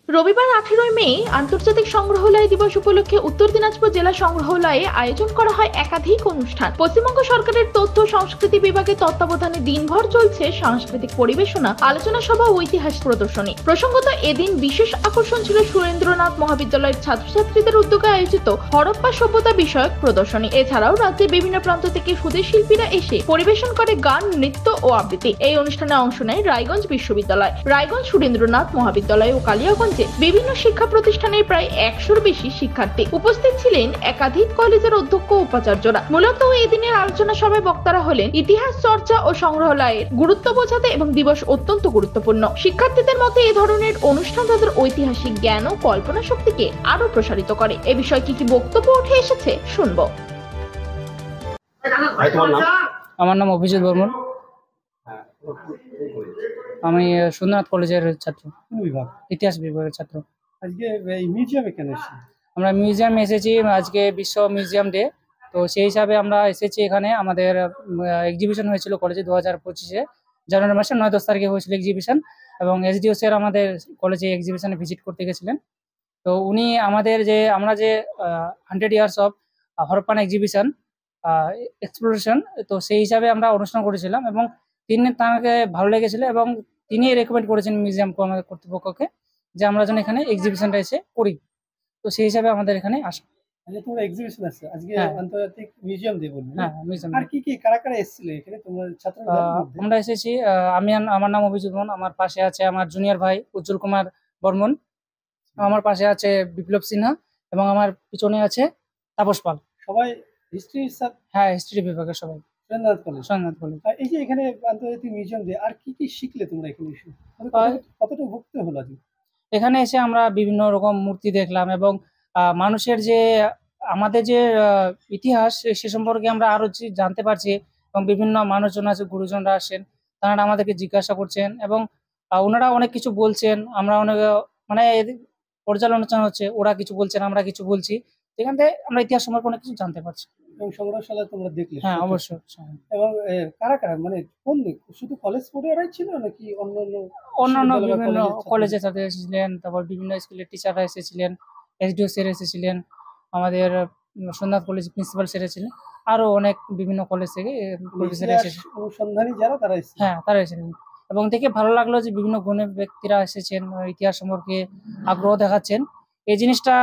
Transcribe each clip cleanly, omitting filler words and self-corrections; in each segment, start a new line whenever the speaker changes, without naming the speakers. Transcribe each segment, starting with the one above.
রবিবার 18 মে আন্তর্জাতিক সংগ্রহালয় দিবস উপলক্ষে উত্তর দিনাজপুর জেলা সংগ্রহালয়ে আয়োজন করা হয় একাধিক অনুষ্ঠান। পশ্চিমবঙ্গ সরকারের তথ্য সংস্কৃতি বিভাগের তত্ত্বাবধানে দিনভর চলছে সাংস্কৃতিক পরিবেশনা, আলোচনা সভা ও ইতিহাস প্রদর্শনী। প্রসঙ্গত এদিন বিশেষ আকর্ষণ ছিল সুরেন্দ্রনাথ মহাবিদ্যালয়ের ছাত্রছাত্রীদের উদ্যোগে আয়োজিত হরপ্পা সভ্যতা বিষয়ক প্রদর্শনী। এছাড়াও রাজ্যের বিভিন্ন প্রান্ত থেকে সুদী শিল্পীরা এসে পরিবেশন করে গান, নৃত্য ও আবৃত্তি। এই অনুষ্ঠানে অংশ নেয় রায়গঞ্জ বিশ্ববিদ্যালয়, রায়গঞ্জ সুরেন্দ্রনাথ মহাবিদ্যালয় ও কালিয়াগঞ্জ বিভিন্ন শিক্ষা প্রতিষ্ঠানের প্রায় 100-র বেশি শিক্ষার্থী উপস্থিত ছিলেন। একাধিক কলেজের অধ্যক্ষ ও উপাচার্যরা। মূলত এই দিনের আলোচনা সভায় বক্তারা হলেন ইতিহাস চর্চা ও সংগ্রহালয়ের গুরুত্ব বোঝাতে এবং দিবস অত্যন্ত গুরুত্বপূর্ণ। শিক্ষার্থীদের মতে এই ধরনের অনুষ্ঠান তাদের ঐতিহাসিক জ্ঞান ও কল্পনা শক্তিকে আরো প্রসারিত করে। এ বিষয়ে কি কি বক্তব্য উঠে এসেছে শুনবো।
আমার নাম অভিজিৎ বর্মন। আমি সুন্দরনাথ কলেজের ছাত্র, ইতিহাস বিভাগের ছাত্র।
আজকে এই মিউজিয়ামে কেন এসেছি?
আমরা মিউজিয়ামে এসেছি, আজকে বিশ্ব মিউজিয়াম ডে, তো সেই হিসাবে আমরা এসেছি এখানে। আমাদের এক্সিবিশন হয়েছিল কলেজে 2025-এ জানুয়ারি মাসে 9-10 তারিখে হয়েছিল এক্সিবিশন, এবং এসডিও স্যার আমাদের কলেজে এক্সিবিশনে ভিজিট করতে গেছিলেন। তো উনি আমাদের আমরা যে 100 years of Harappan exhibition exploration, তো সেই হিসাবে আমরা অনুষ্ঠান করেছিলাম এবং তাকে ভালো লেগেছিল এবং তিনি রেকমেন্ড করেছেন মিউজিয়াম আমাদের কর্তৃপক্ষকে যে আমরা যেন এখানে এক্সিবিশনটা এসে করি। তো সেই হিসাবে আমাদের এখানে আসা।
তোমরা এক্সিবিশন আছে আজকে, আন্তর্জাতিক মিউজিয়াম ডে বললে।
হ্যাঁ, মিউজিয়াম।
আর কি কি কারা কারা এসেছিল এখানে তোমরা ছাত্ররা?
আমরা এসেছি, আমার নাম অভিজিৎ বর্মন, আমার পাশে আছে আমার জুনিয়র ভাই উজ্জ্বল কুমার বর্মন, আমার পাশে আছে বিপ্লব সিনহা এবং আমার পিছনে আছে তাপস পাল।
সবাই হিস্ট্রি স্যার?
হ্যাঁ, হিস্ট্রি বিভাগের সবাই।
সুরেন্দ্রনাথ কলেজ।
সুরেন্দ্রনাথ কলেজ।
এই যে এখানে আন্তর্জাতিক মিউজিয়াম ডে, আর কি কি শিখলে তোমরা এখানে এসে? কতটা ভুগতে হলো আজকে?
এখানে এসে আমরা বিভিন্ন রকম মূর্তি দেখলাম এবং মানুষের যে আমাদের যে ইতিহাস সে সম্পর্কে আমরা আরো জানতে পারছি, এবং বিভিন্ন মানুষজন আছে, গুরুজনরা আসেন, তারা আমাদেরকে জিজ্ঞাসা করছেন এবং ওনারা অনেক কিছু বলছেন। আমরা অনেক পর্যালোচনা হচ্ছে, ওরা কিছু বলছেন, আমরা কিছু বলছি, যেখান থেকে আমরা ইতিহাস সম্পর্কে অনেক কিছু জানতে পারছি।
এবং সংগ্রহশালা তোমরা দেখলে?
হ্যাঁ, অবশ্যই।
এবং কারা কারা, মানে কোন শুধু কলেজ পড়ুয়ারাই ছিল নাকি অন্যান্য
বিভিন্ন কলেজের সাথে এসেছিলেন, তারপর বিভিন্ন স্কুলের টিচাররা এসেছিলেন, এসডিও স্যার এসেছিলেন, আমাদের সোমনাথ কলেজ প্রিন্সিপাল স্যার এসেছিলেন, আরো অনেক বিভিন্ন কলেজ থেকে
অনুসন্ধানী যারা তারা এসেছিলেন?
হ্যাঁ, তারা এসেছিলেন এবং দেখে ভালো লাগলো যে বিভিন্ন গুণী ব্যক্তিরা এসেছেন, ইতিহাস সম্পর্কে আগ্রহ দেখাচ্ছেন। এই জিনিসটা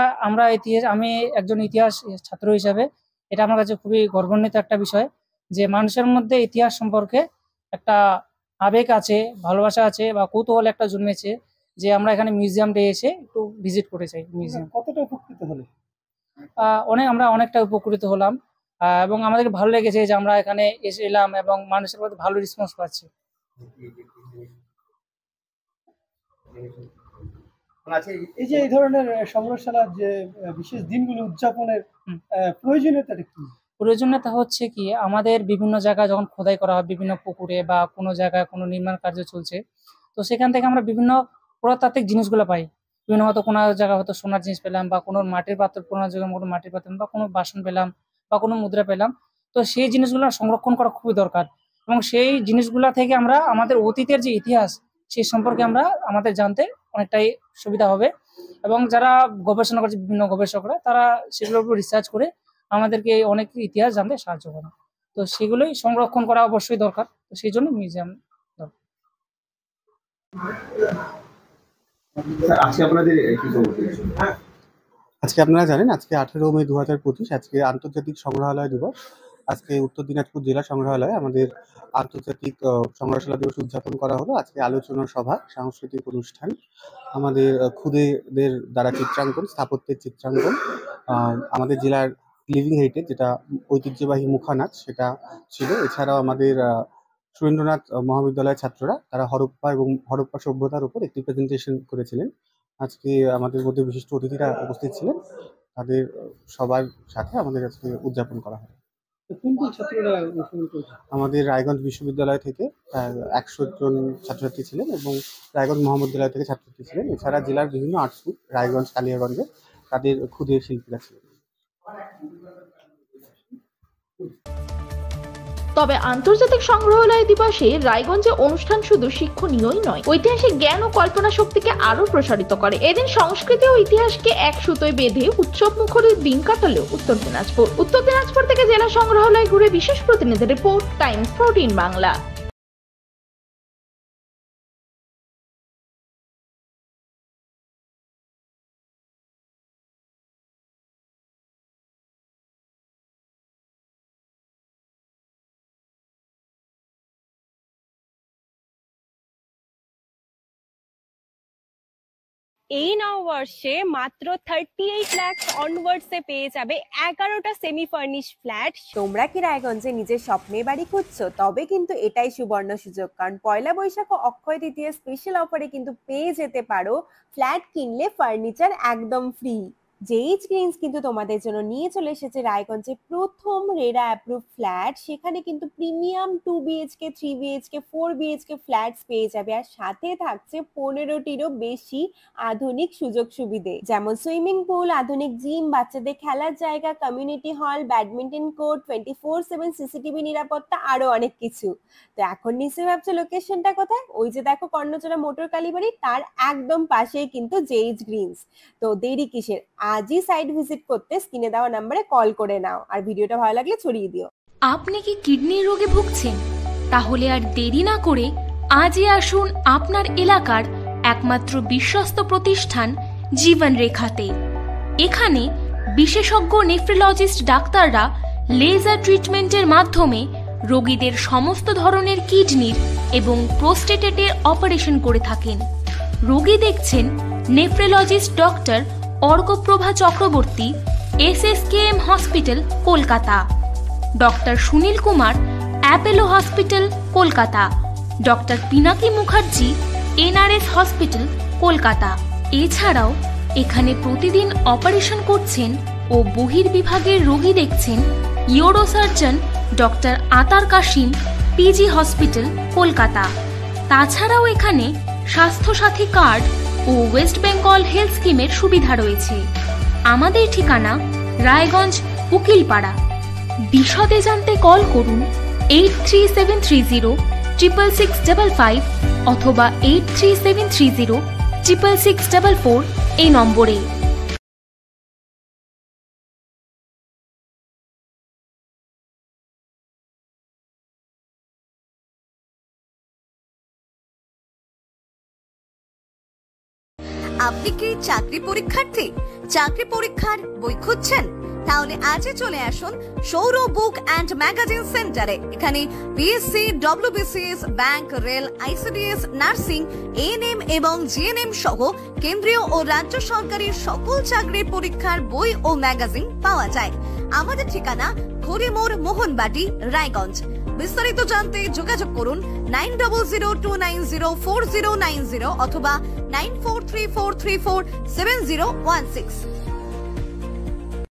আমি একজন ইতিহাস ছাত্র হিসাবে এটা আমার কাছে খুবই গর্বান্বিত একটা বিষয় যে মানুষের মধ্যে ইতিহাস সম্পর্কে একটা আবেগ আছে, ভালোবাসা আছে বা কৌতূহল একটা জন্মেছে যে আমরা এখানে মিউজিয়াম ডে এসে একটু ভিজিট করে চাই। মিউজিয়াম
কতটা উপকৃত হলে?
আমরা অনেকটা উপকৃত হলাম এবং আমাদেরকে ভালো লেগেছে যে আমরা এখানে এসে এলাম এবং মানুষের মধ্যে ভালো রেসপন্স পাচ্ছি।
এই যে এই ধরনের সংগ্রহশালার যে বিশেষ দিনগুলো উদযাপনের প্রয়োজনীয়তাটা কি?
প্রয়োজনীয়তা হচ্ছে কি, আমাদের বিভিন্ন জায়গায় যখন খোদাই করা হয়, বিভিন্ন পুকুরে বা কোনো জায়গায় কোনো নির্মাণ কার্য চলছে, তো সেখান থেকে আমরা বিভিন্ন পুরাতাত্ত্বিক জিনিসগুলো পাই। বিভিন্ন হয়তো কোনো জায়গায় হয়তো সোনার জিনিস পেলাম বা কোনো মাটির পাত্র, কোনো জায়গায় কোনো মাটির পাত্র বা কোনো বাসন পেলাম বা কোনো মুদ্রা পেলাম, তো সেই জিনিসগুলো সংরক্ষণ করা খুবই দরকার এবং সেই জিনিসগুলো থেকে আমরা আমাদের অতীতের যে ইতিহাস সেই সম্পর্কে আমাদের জানতে অনেকটাই সুবিধা হবে। এবং যারা গবেষণা করছে, বিভিন্ন গবেষকরা, তারা সেগুলোর উপর রিসার্চ করে আমাদেরকে অনেক ইতিহাস জানতে সাহায্য করে। তো সেগুলোই সংরক্ষণ করা অবশ্যই দরকার, তো সেই জন্য মিউজিয়াম দরকার।
আজকে আপনারা জানেন আজকে 18 মে 2025 আজকে আন্তর্জাতিক সংগ্রহালয় দিবস। আজকে উত্তর দিনাজপুর জেলা সংগ্রহালয়ে আমাদের আন্তর্জাতিক সংগ্রহশালা দিবস উদযাপন করা হলো। আজকে আলোচনা সভা, সাংস্কৃতিক অনুষ্ঠান, আমাদের খুদেদের দ্বারা চিত্রাঙ্কন, স্থাপত্যের চিত্রাঙ্কন, আমাদের জেলার লিভিং হেরিটেজ যেটা ঐতিহ্যবাহী মুখানাচ সেটা ছিল। এছাড়াও আমাদের সুরেন্দ্রনাথ মহাবিদ্যালয়ের ছাত্ররা তারা হরপ্পা সভ্যতার উপর একটি প্রেজেন্টেশন করেছিলেন। আজকে আমাদের মধ্যে বিশিষ্ট অতিথিরা উপস্থিত ছিলেন, তাদের সবার সাথে আমাদের আজকে উদযাপন করা হয়। আমাদের রায়গঞ্জ বিশ্ববিদ্যালয় থেকে 100 জন ছাত্রছাত্রী ছিলেন এবং রায়গঞ্জ মহাবিদ্যালয় থেকে ছাত্রছাত্রী ছিলেন। এছাড়া জেলার বিভিন্ন আর্ট স্কুল, রায়গঞ্জ, কালিয়াগঞ্জে তাদের ক্ষুদে শিল্পীরা ছিলেন।
তবে আন্তর্জাতিক সংগ্রহালয় দিবসে রায়গঞ্জে অনুষ্ঠান শুধু শিক্ষণীয়ই নয়, ঐতিহাসিক জ্ঞান ও কল্পনা শক্তিকে আরো প্রসারিত করে। এদিন সংস্কৃতি ও ইতিহাসকে এক সুতোয় বেঁধে উৎসব মুখরের দিন কাটালো উত্তর দিনাজপুর থেকে জেলা সংগ্রহালয় ঘুরে বিশেষ প্রতিনিধি রিপোর্ট, টাইমস 14 বাংলা।
এই নববর্ষে মাত্র 38 লাখ অনওয়ার্ডসে পেয়ে যাবে 11টা সেমি ফার্নিশ ফ্ল্যাট।
তোমরা কি রায়গঞ্জে নিজের স্বপ্নের বাড়ি খুঁজছো? তবে কিন্তু এটাই সুবর্ণ সুযোগ, কারণ পয়লা বৈশাখ ও অক্ষয় তৃতীয়া স্পেশাল অফারে কিন্তু পেয়ে যেতে পারো ফ্ল্যাট কিনলে ফার্নিচার একদম ফ্রি। জেইচ গ্রিনস কিন্তু তোমাদের জন্য নিয়ে চলে এসেছে রায়গঞ্জে প্রথম রেরা অ্যাপ্রুভ ফ্ল্যাট। সেখানে কিন্তু premium 2 BHK 3 BHK 4 BHK flats পেয়ে যাবে, আর সাথে থাকছে 15টিরও বেশি আধুনিক সুযোগ সুবিধে, যেমন সুইমিং পুল, আধুনিক জিম, বাচ্চাদের খেলার জায়গা, community hall, badminton court, 24/7 CCTV নিরাপত্তা, আরো অনেক কিছু। তো এখন নিশ্চয়ই ভাবছো লোকেশনটা কোথায়? ওই যে দেখো কর্ণচড়া মোটর কালীবাড়ি, তার একদম পাশেই কিন্তু জেইচ গ্রিনস। তো দেরি কিসের, আজই সাইট ভিজিট করতে স্ক্রিনে দেওয়া নম্বরে কল করে নাও, আর ভিডিওটা ভালো লাগলে ছড়িয়ে দিও।
আপনি কি কিডনির রোগে ভুগছেন? তাহলে আর দেরি না করে আজই আসুন আপনার এলাকার একমাত্র বিশ্বস্ত প্রতিষ্ঠান জীবন রেখাতে। এখানে বিশেষজ্ঞ নেফ্রোলজিস্ট ডাক্তাররা লেজার ট্রিটমেন্টের মাধ্যমে রোগীদের সমস্ত ধরনের কিডনির এবং প্রোস্টেটের অপারেশন করে থাকেন। রোগী দেখছেন nephrologist doctor Arkaprabha Chakraborty, SSKM hospital, Kolkata. Doctor Sunil Kumar, Apollo hospital, Kolkata. Doctor Pinaki Mukherjee, NRS hospital, Kolkata. এছাড়াও এখানে প্রতিদিন অপারেশন করছেন ও বহির্বিভাগের রোগী দেখছেন ইউরোসার্জন ডক্টর আতার কাশিম, PG হসপিটাল, কলকাতা। তাছাড়াও এখানে স্বাস্থ্যসাথী কার্ড ও ওয়েস্ট বেঙ্গল হেলথ স্কিমের সুবিধা রয়েছে। আমাদের ঠিকানা রায়গঞ্জ, উকিলপাড়া। বিশদে জানতে কল করুন 8373066655 অথবা 8373066644 এই নম্বরে।
আপনি কি চাকরি পরীক্ষার্থী? চাকরি পরীক্ষার বই খুঁজছেন? তাহলে আজই চলে আসুন সৌরভ বুক অ্যান্ড ম্যাগাজিন সেন্টারে। এখানে BSc, WBCS, bank, rail, ICDS, nursing, ANM এবং GNM সহ কেন্দ্রীয় ও রাজ্য সরকারের সকল চাকরির পরীক্ষার বই ও ম্যাগাজিন পাওয়া যায়। আমাদের ঠিকানা হরিমোড়, মোহনবাটি, রায়গঞ্জ। বিস্তারিত জানতে যোগাযোগ করুন 9002904090 অথবা 9434347016।